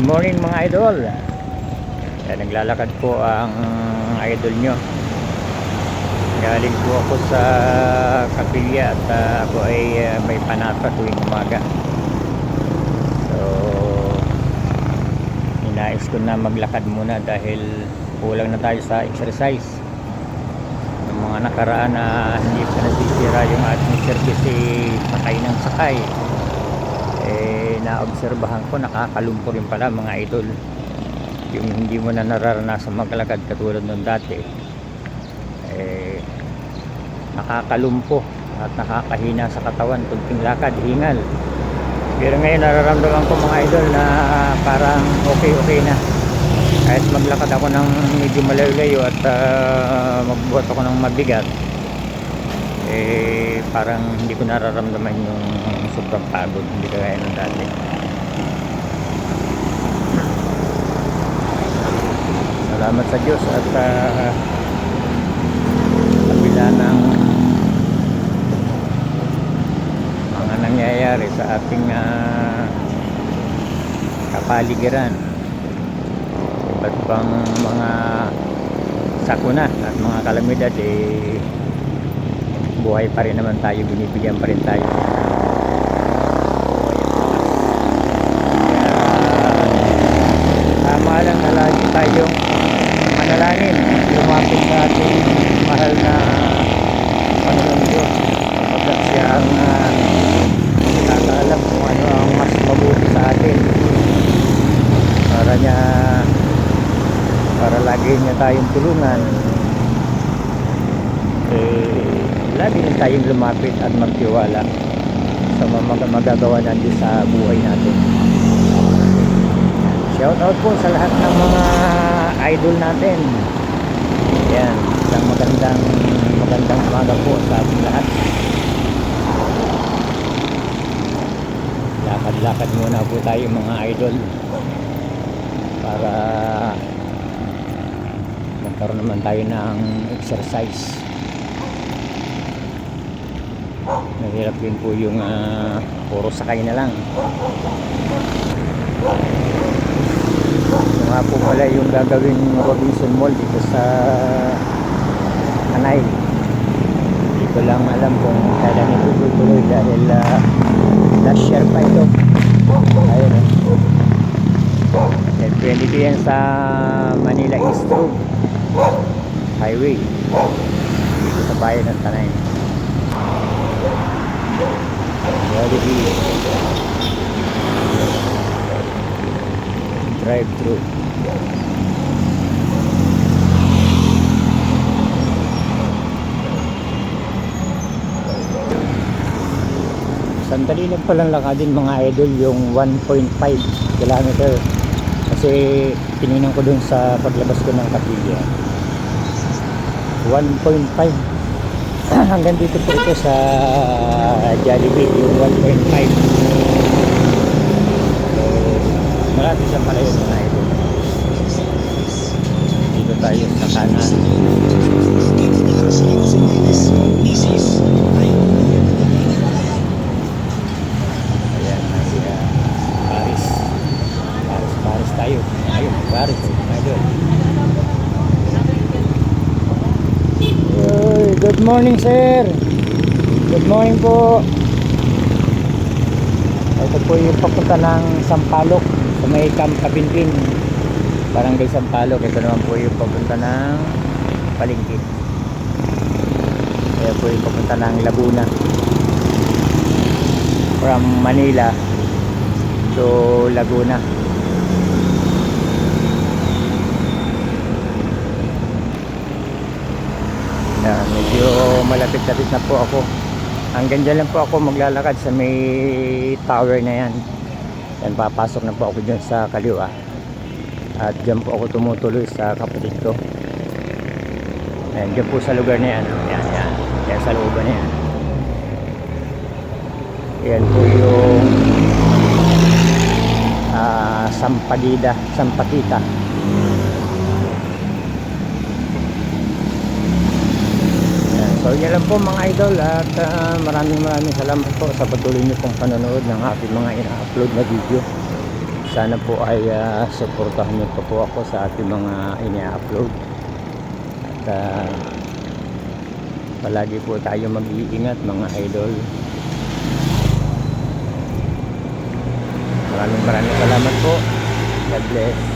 morning mga idol. Yan, naglalakad po ang idol nyo. Galing po ako sa kapilya at ako ay may panata tuwing umaga. So ninais ko na maglakad muna dahil kulang na tayo sa exercise. Yung mga nakaraan na hindi pa nasisira yung ating service, sakay ng sakay, naobserbahan ko nakakalumpo rin pala mga idol. Yung hindi mo na nararanasan maglakad katulad nung dati, nakakalumpo at nakakahina sa katawan, kunting lakad, hingal. Pero ngayon nararamdaman ko mga idol na parang okay na. Kahit maglakad ako ng medyo malayo at magbuhat ako ng mabigat, parang hindi ko nararamdaman yung sobrang pagod, hindi kagaya ng dati. Salamat sa Diyos at kabila ng mga nangyayari sa ating kapaligiran, iba't bang mga sakuna at mga kalamidad, buhay pa rin naman tayo, binibigyan pa rin tayo. Tama lang na lagi tayong manalangin, lumapit sa ating mahal na Panginoon Diyos, sapagkat siya ang nakakaalam kung ano ang mas mabuti sa atin, para lagi niya tayong tulungan. Lagi din tayong lumapit at magtiwala sa magagawa natin sa buhay natin. Shout out po sa lahat ng mga idol natin. Yan, isang magandang umaga po sa ating lahat. Lakad muna po tayo mga idol para magkaroon naman tayo ng exercise. Mahirap din po yung puro sakay na lang. Nga po pala yung gagawin Robinson Mall dito sa Hanay. Hindi ko lang alam kung kailan ito tutuloy dahil last year pa ito. Ayun, pwede ko yan sa Manila East Road Highway dito sa bayan ng Tanay. Drive through. Sandali lang palang lakadin mga idol yung 1.5 kilometer, kasi tinignan ko dun sa paglabas ko ng kapilya. 1.5 hanggang dito po ito sa Jollibee, yung 1.5. Marami siya pala yun mga idol. Dito tayo sa kanan. Ayan, may Paris tayo. Ayun, Paris mga idol. Good morning sir. Good morning po. Ito po yung papunta ng Sampaloc sa may Camp Kabinbin, Barangay Sampaloc. Ito naman po yung papunta ng Palengke. Ito po yung papunta ng Laguna, from Manila to Laguna. Medyo malapit-lapit na po ako. Hanggang dyan lang po ako maglalakad sa may tower na yan. Yan, papasok na po ako dyan sa kaliwa. At dyan po ako tumutuloy sa kapatid ko. Yan, dyan po sa lugar na yan. Yan sa looban na yan. Yan po yung Sampatita. So yan lang po mga idol, at maraming salamat po sa patuloy niyo pong panonood ng aking mga ina-upload na video. sana po ay suportahan niyo pa po ako sa ating mga ini-upload. At palagi po tayo mag-iingat mga idol. Maraming salamat po. God bless.